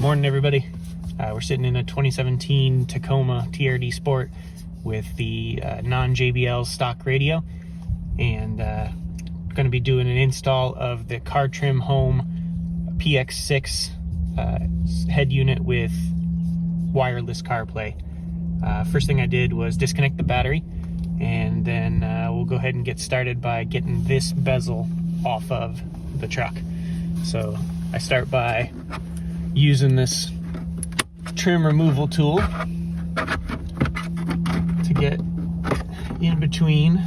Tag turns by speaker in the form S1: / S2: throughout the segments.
S1: Morning, everybody. We're sitting in a 2017 Tacoma TRD Sport with the non-JBL stock radio, and going to be doing an install of the CarTrimHome PX6 head unit with wireless CarPlay. First thing I did was disconnect the battery, and then we'll go ahead and get started by getting this bezel off of the truck. So I start by using this trim removal tool to get in between.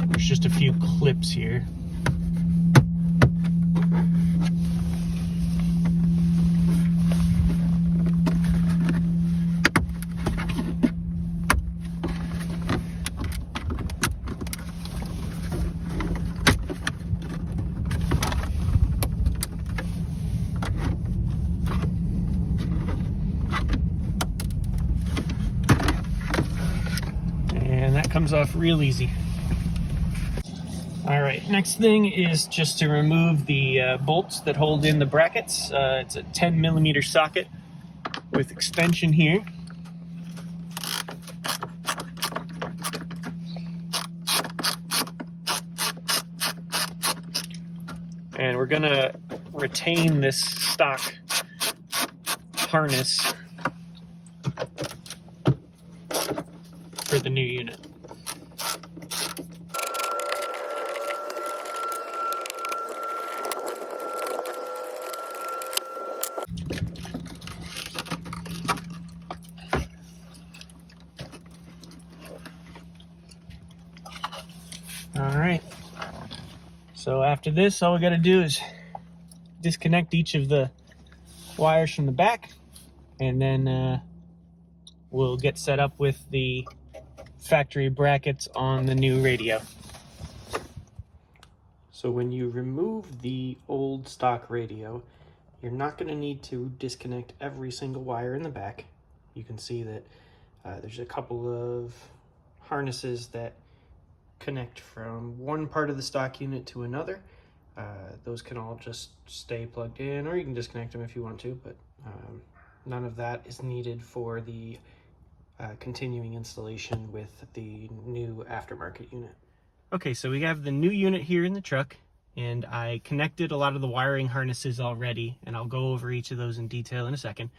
S1: There's just a few clips here. And that comes off real easy. All right, next thing is just to remove the bolts that hold in the brackets. It's a 10mm socket with extension here. And we're gonna retain this stock harness for the new unit. All right, so after this, all we got to do is disconnect each of the wires from the back, and then we'll get set up with the factory brackets on the new radio. So when you remove the old stock radio, you're not going to need to disconnect every single wire in the back. You can see that there's a couple of harnesses that connect from one part of the stock unit to another. Those can all just stay plugged in, or you can disconnect them if you want to, but none of that is needed for the continuing installation with the new aftermarket unit. Okay, so we have the new unit here in the truck, and I connected a lot of the wiring harnesses already, and I'll go over each of those in detail in a second.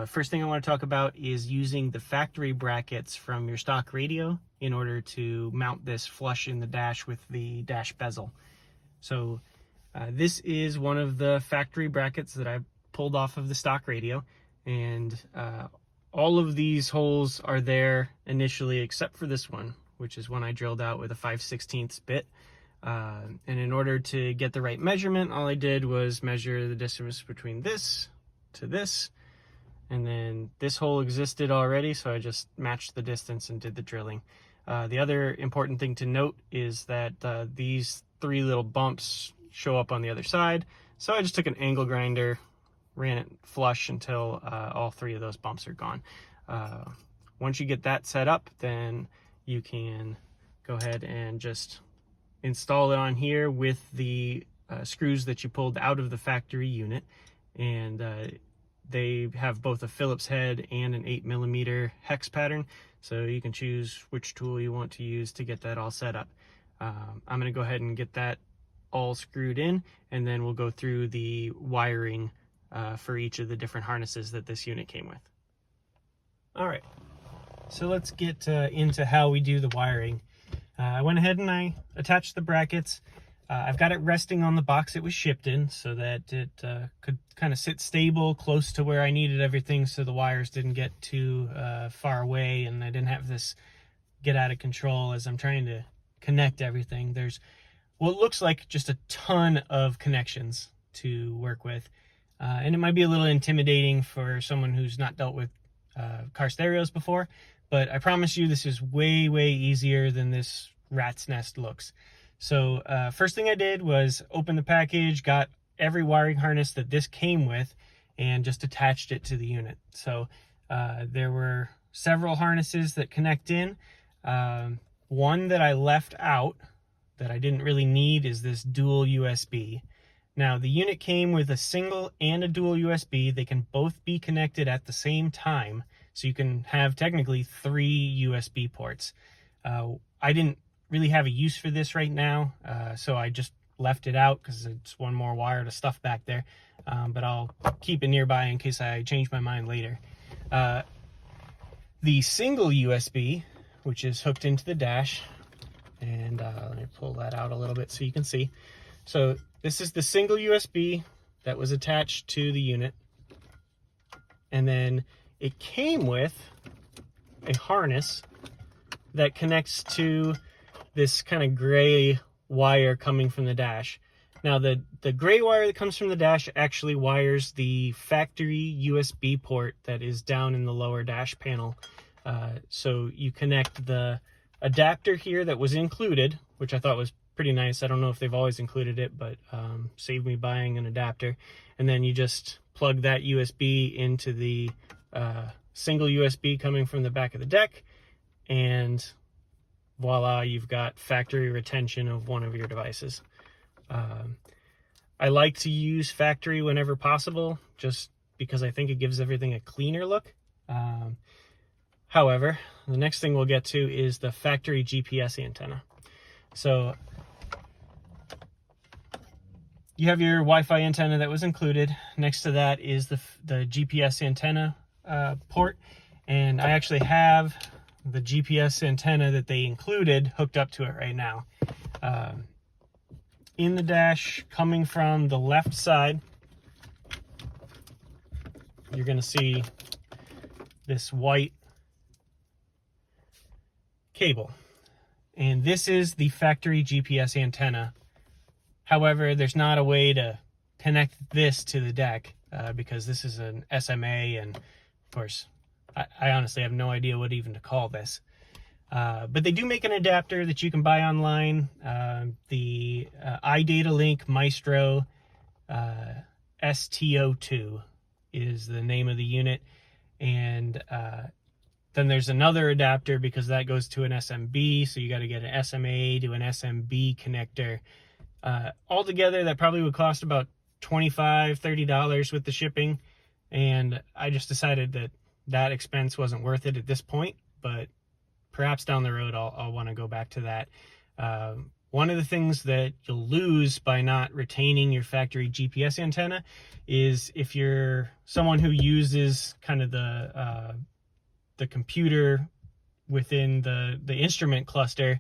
S1: First thing I want to talk about is using the factory brackets from your stock radio in order to mount this flush in the dash with the dash bezel. So this is one of the factory brackets that I pulled off of the stock radio, and all of these holes are there initially except for this one, which is one I drilled out with a 5/16 bit. And in order to get the right measurement, all I did was measure the distance between this to this, and then this hole existed already, so I just matched the distance and did the drilling. The other important thing to note is that these three little bumps show up on the other side, so I just took an angle grinder, ran it flush until all three of those bumps are gone. Once you get that set up, then you can go ahead and just install it on here with the screws that you pulled out of the factory unit, and they have both a Phillips head and an 8mm hex pattern, so you can choose which tool you want to use to get that all set up. I'm going to go ahead and get that all screwed in, and then we'll go through the wiring for each of the different harnesses that this unit came with. All right, so let's get into how we do the wiring. I went ahead and I attached the brackets. I've got it resting on the box it was shipped in so that it could kind of sit stable close to where I needed everything, so the wires didn't get too far away and I didn't have this get out of control as I'm trying to connect everything. There's what looks like just a ton of connections to work with, and it might be a little intimidating for someone who's not dealt with car stereos before, but I promise you this is way easier than this rat's nest looks. So first thing I did was open the package, got every wiring harness that this came with, and just attached it to the unit. So there were several harnesses that connect in. One that I left out that I didn't really need is this dual USB. Now, the unit came with a single and a dual USB. They can both be connected at the same time, so you can have technically 3 USB ports. I didn't really have a use for this right now, so I just left it out because it's one more wire to stuff back there, but I'll keep it nearby in case I change my mind later. The single USB, which is hooked into the dash, and let me pull that out a little bit so you can see. So this is the single USB that was attached to the unit, and then it came with a harness that connects to this kind of gray wire coming from the dash. Now the gray wire that comes from the dash actually wires the factory USB port that is down in the lower dash panel. So you connect the adapter here that was included, which I thought was pretty nice. I don't know if they've always included it, but saved me buying an adapter. And then you just plug that USB into the single USB coming from the back of the deck, and voila, you've got factory retention of one of your devices. I like to use factory whenever possible, just because I think it gives everything a cleaner look. However, the next thing we'll get to is the factory GPS antenna. So you have your Wi-Fi antenna that was included. Next to that is the GPS antenna port, and I actually have the GPS antenna that they included hooked up to it right now. In the dash, coming from the left side, you're going to see this white cable, and this is the factory GPS antenna. However, there's not a way to connect this to the deck because this is an SMA, and of course I honestly have no idea what even to call this. But they do make an adapter that you can buy online. The iDataLink Maestro STO2 is the name of the unit, and then there's another adapter because that goes to an SMB, so you got to get an SMA to an SMB connector. Altogether, that probably would cost about $25, $30 with the shipping, and I just decided that expense wasn't worth it at this point, but perhaps down the road I'll want to go back to that. One of the things that you'll lose by not retaining your factory GPS antenna is if you're someone who uses kind of the computer within the instrument cluster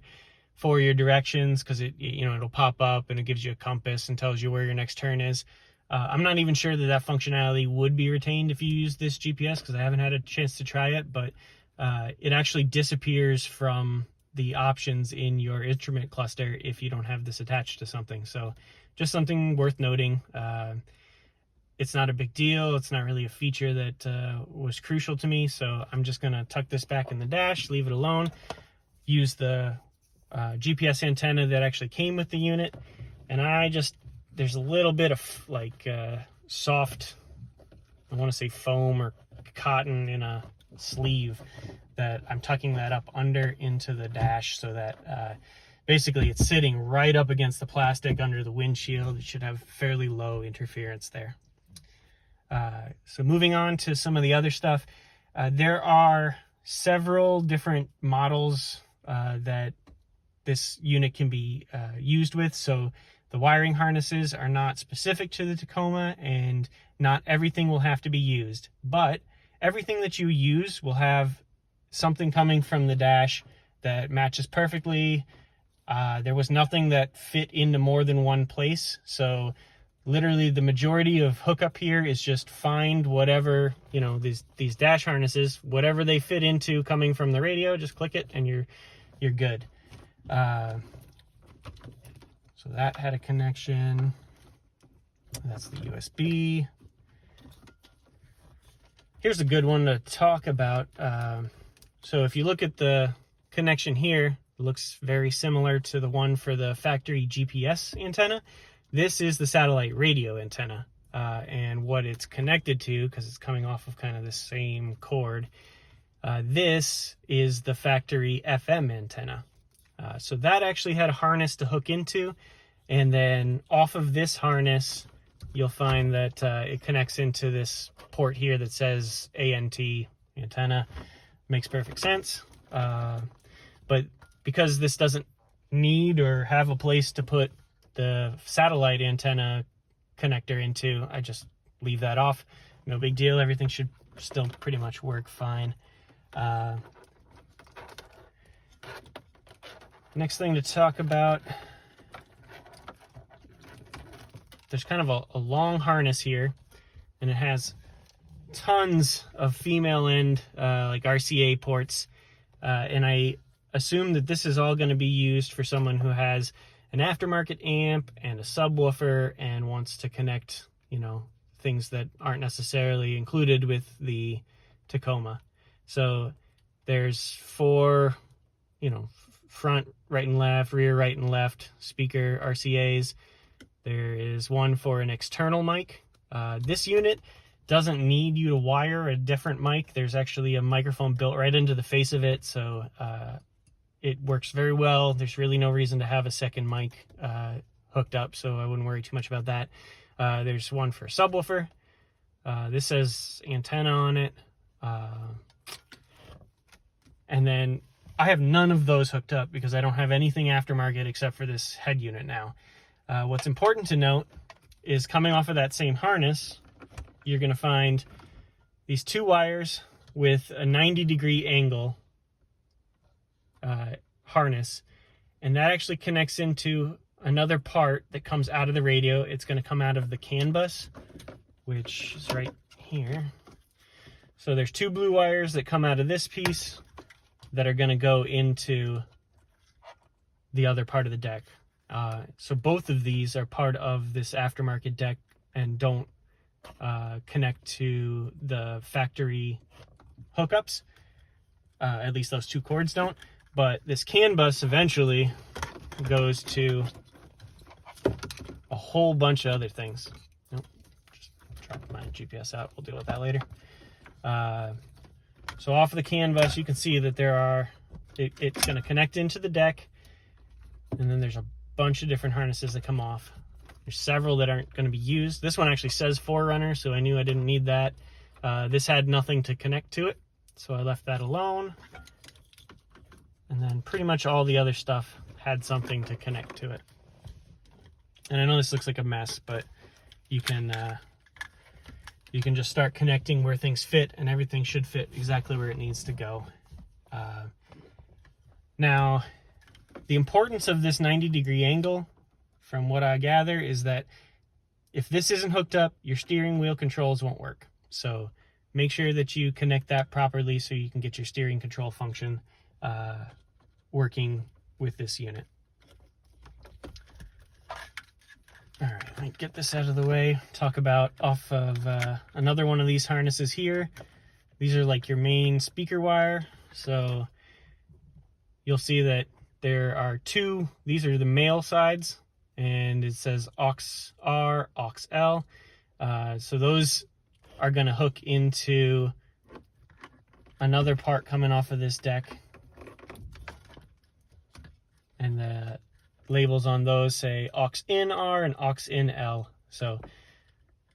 S1: for your directions, because it'll pop up and it gives you a compass and tells you where your next turn is. I'm not even sure that functionality would be retained if you use this GPS, because I haven't had a chance to try it, but it actually disappears from the options in your instrument cluster if you don't have this attached to something. So just something worth noting. It's not a big deal. It's not really a feature that was crucial to me, so I'm just going to tuck this back in the dash, leave it alone, use the GPS antenna that actually came with the unit, and there's a little bit of soft, I want to say foam or cotton in a sleeve that I'm tucking that up under into the dash so that basically it's sitting right up against the plastic under the windshield. It should have fairly low interference there. So moving on to some of the other stuff, there are several different models that this unit can be used with. So the wiring harnesses are not specific to the Tacoma, and not everything will have to be used, but everything that you use will have something coming from the dash that matches perfectly. There was nothing that fit into more than one place, so literally the majority of hookup here is just find whatever, these dash harnesses, whatever they fit into coming from the radio, just click it and you're good. So that had a connection. That's the USB. Here's a good one to talk about. So if you look at the connection here, it looks very similar to the one for the factory GPS antenna. This is the satellite radio antenna, and what it's connected to, because it's coming off of kind of the same cord, this is the factory FM antenna. So that actually had a harness to hook into, and then off of this harness you'll find that it connects into this port here that says ANT, antenna. Makes perfect sense. But because this doesn't need or have a place to put the satellite antenna connector into, I just leave that off. No big deal. Everything should still pretty much work fine. Next thing to talk about, there's kind of a long harness here, and it has tons of female end like RCA ports, and I assume that this is all going to be used for someone who has an aftermarket amp and a subwoofer and wants to connect, you know, things that aren't necessarily included with the Tacoma. So there's 4, you know, front right and left, rear right and left speaker RCAs. There is one for an external mic. This unit doesn't need you to wire a different mic. There's actually a microphone built right into the face of it, so it works very well. There's really no reason to have a second mic hooked up, so I wouldn't worry too much about that. There's one for a subwoofer. This says antenna on it. And then I have none of those hooked up because I don't have anything aftermarket except for this head unit now. What's important to note is coming off of that same harness, you're going to find these 2 wires with a 90-degree angle harness, and that actually connects into another part that comes out of the radio. It's going to come out of the CAN bus, which is right here. So there's 2 blue wires that come out of this piece that are going to go into the other part of the deck. So both of these are part of this aftermarket deck and don't connect to the factory hookups. At least those 2 cords don't. But this CAN bus eventually goes to a whole bunch of other things. Nope, just dropped my GPS out. We'll deal with that later. So off of the CAN bus, you can see that there are, it's going to connect into the deck, and then there's a bunch of different harnesses that come off. There's several that aren't going to be used. This one actually says Forerunner, so I knew I didn't need that. This had nothing to connect to it, so I left that alone. And then pretty much all the other stuff had something to connect to it. And I know this looks like a mess, but you can just start connecting where things fit, and everything should fit exactly where it needs to go. Now, the importance of this 90-degree angle, from what I gather, is that if this isn't hooked up, your steering wheel controls won't work. So make sure that you connect that properly so you can get your steering control function working with this unit. All right, let me get this out of the way. Talk about off of another one of these harnesses here. These are like your main speaker wire. So you'll see that there are 2, these are the male sides, and it says aux R, aux L. So those are going to hook into another part coming off of this deck. And the labels on those say aux in R and aux in L. So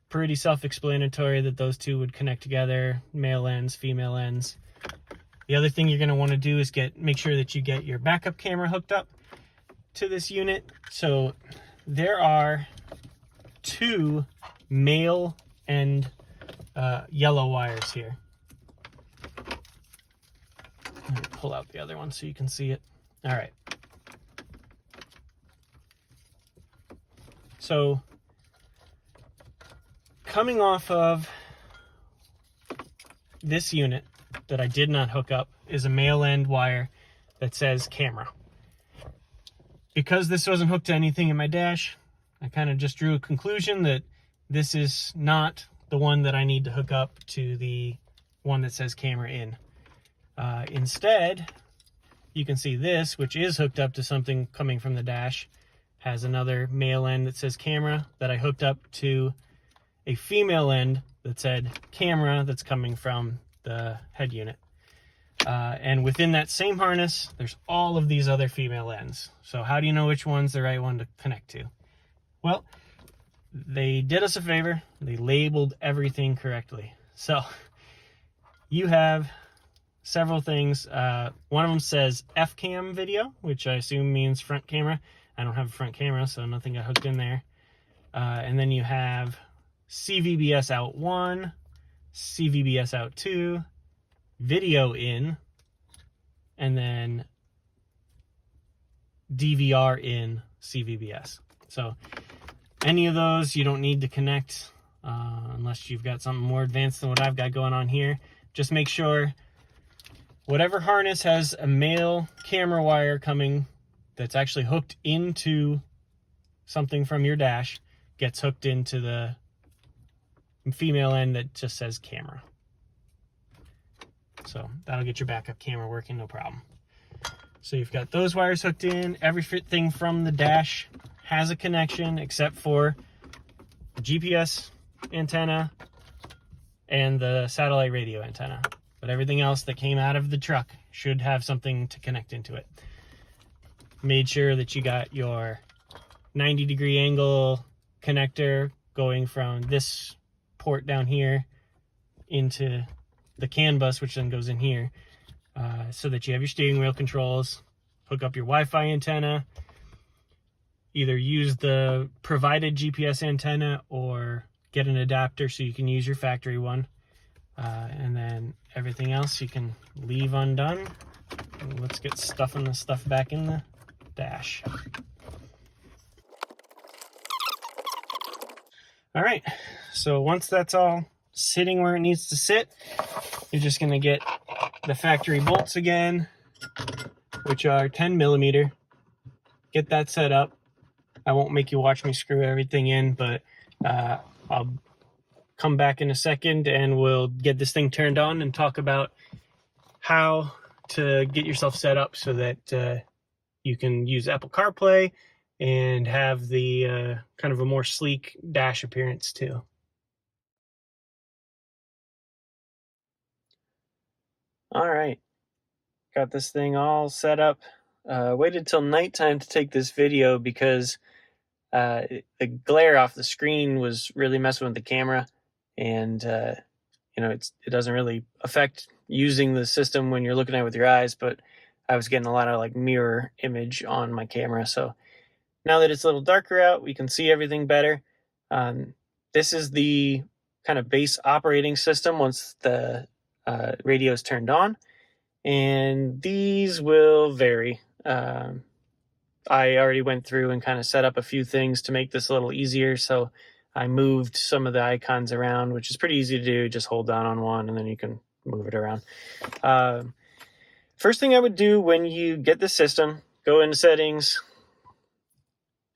S1: pretty self-explanatory that those 2 would connect together, male ends, female ends. The other thing you're going to want to do is make sure that you get your backup camera hooked up to this unit. So there are 2 male and yellow wires here. Let me pull out the other one so you can see it. All right. So coming off of this unit that I did not hook up is a male end wire that says camera. Because this wasn't hooked to anything in my dash, I kind of just drew a conclusion that this is not the one that I need to hook up to the one that says camera in. Instead, you can see this, which is hooked up to something coming from the dash, has another male end that says camera that I hooked up to a female end that said camera that's coming from the head unit. And within that same harness, there's all of these other female ends. So how do you know which one's the right one to connect to? Well, they did us a favor. They labeled everything correctly. So you have several things. One of them says F-cam video, which I assume means front camera. I don't have a front camera, so nothing got hooked in there. And then you have CVBS out 1, CVBS out 2, video in, and then DVR in CVBS. So any of those you don't need to connect unless you've got something more advanced than what I've got going on here. Just make sure whatever harness has a male camera wire coming that's actually hooked into something from your dash gets hooked into the female end that just says camera. So that'll get your backup camera working, no problem. So you've got those wires hooked in. Everything from the dash has a connection except for the GPS antenna and the satellite radio antenna. But everything else that came out of the truck should have something to connect into it. Made sure that you got your 90-degree angle connector going from this port down here into the CAN bus, which then goes in here, so that you have your steering wheel controls. Hook up your Wi-Fi antenna. Either use the provided GPS antenna or get an adapter so you can use your factory one. And then everything else you can leave undone. And let's get stuffing this stuff back in the dash. All right, so once that's all sitting where it needs to sit, you're just going to get the factory bolts again, which are 10 millimeter. Get that set up. I won't make you watch me screw everything in, but I'll come back in a second and we'll get this thing turned on and talk about how to get yourself set up so that you can use Apple CarPlay and have the kind of a more sleek dash appearance too. All right, got this thing all set up. Waited till nighttime to take this video because the glare off the screen was really messing with the camera, and it doesn't really affect using the system when you're looking at it with your eyes, but I was getting a lot of like mirror image on my camera. So now that it's a little darker out, we can see everything better. This is the kind of base operating system once the radio is turned on, and these will vary. I already went through and kind of set up a few things to make this a little easier, so I moved some of the icons around, which is pretty easy to do. Just hold down on one and then you can move it around. First thing I would do when you get the system, go into settings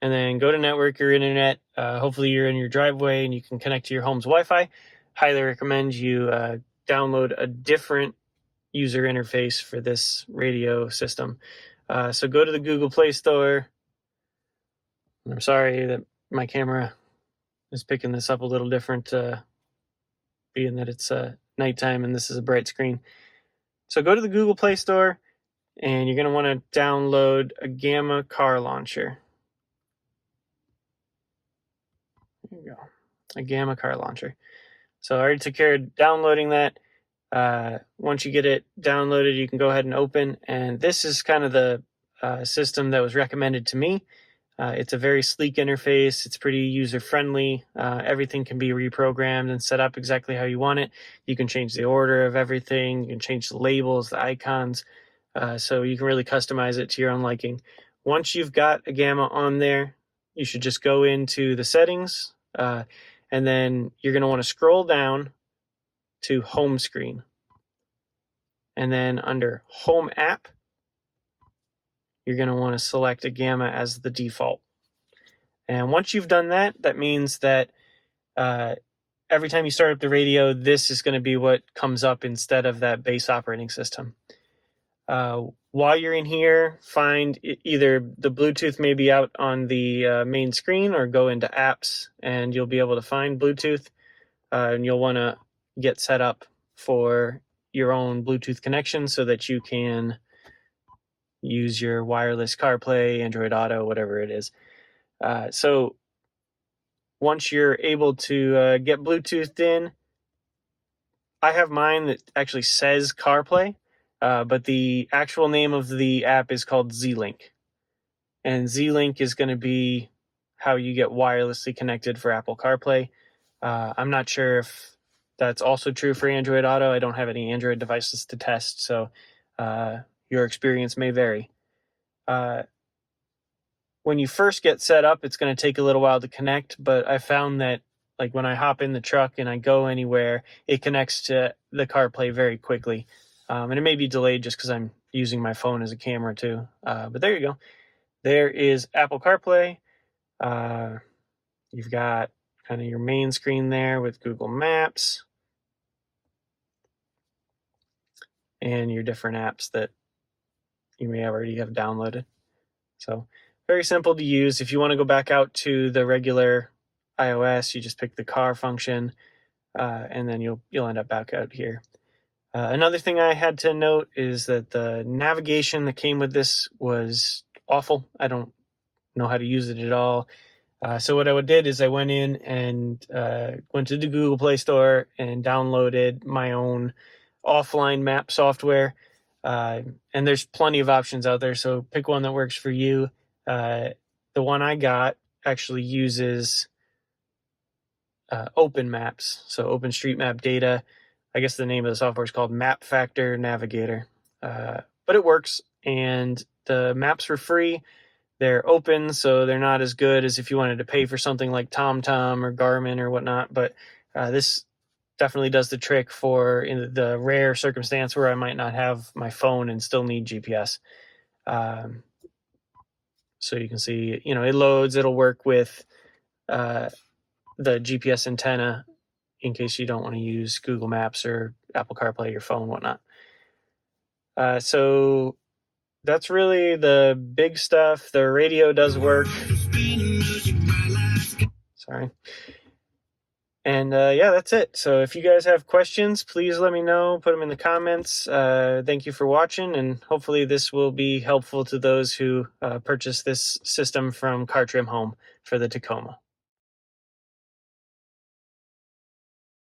S1: and then go to network or internet. Hopefully you're in your driveway and you can connect to your home's Wi-Fi. Highly recommend you download a different user interface for this radio system. So go to the Google Play Store. I'm sorry that my camera is picking this up a little different, being that it's nighttime and this is a bright screen. So go to the Google Play Store and you're going to want to download a Gamma car launcher. There you go, a Gamma car launcher. So I already took care of downloading that. Once you get it downloaded, you can go ahead and open, and this is kind of the system that was recommended to me. It's a very sleek interface. It's pretty user-friendly. Everything can be reprogrammed and set up exactly how you want it. You can change the order of everything. You can change the labels, the icons. So you can really customize it to your own liking. Once you've got a Gamma on there, you should just go into the settings, and then you're going to want to scroll down to home screen. And then under home app, you're going to want to select a Gamma as the default. And once you've done that, that means that every time you start up the radio, this is going to be what comes up instead of that base operating system. While you're in here, find either the Bluetooth may be out on the main screen, or go into apps and you'll be able to find Bluetooth. And you'll want to get set up for your own Bluetooth connection so that you can use your wireless CarPlay, Android Auto, whatever it is. So once you're able to get Bluetoothed in, I have mine that actually says CarPlay, but the actual name of the app is called Z-Link. And Z-Link is going to be how you get wirelessly connected for Apple CarPlay. I'm not sure if that's also true for Android Auto. I don't have any Android devices to test, so your experience may vary. When you first get set up, it's going to take a little while to connect, but I found that like when I hop in the truck and I go anywhere, it connects to the CarPlay very quickly. And it may be delayed just because I'm using my phone as a camera too. But there you go. There is Apple CarPlay. You've got kind of your main screen there with Google Maps and your different apps that you may already have downloaded. So very simple to use. If you want to go back out to the regular iOS, you just pick the car function, and then you'll end up back out here. Another thing I had to note is that the navigation that came with this was awful. I don't know how to use it at all. So what I did is I went in and went to the Google Play Store and downloaded my own offline map software. And there's plenty of options out there, so pick one that works for you. The one I got actually uses Open Maps, so OpenStreetMap data. I guess the name of the software is called Map Factor Navigator. But it works, and the maps were free. They're open, so they're not as good as if you wanted to pay for something like TomTom or Garmin or whatnot, but this definitely does the trick for in the rare circumstance where I might not have my phone and still need GPS. So you can see, it loads. It'll work with the GPS antenna in case you don't want to use Google Maps or Apple CarPlay, your phone, whatnot. So that's really the big stuff. The radio does work. Sorry. And yeah, that's it. So if you guys have questions, please let me know. Put them in the comments. Thank you for watching, and hopefully this will be helpful to those who purchase this system from CarTrimHome for the Tacoma.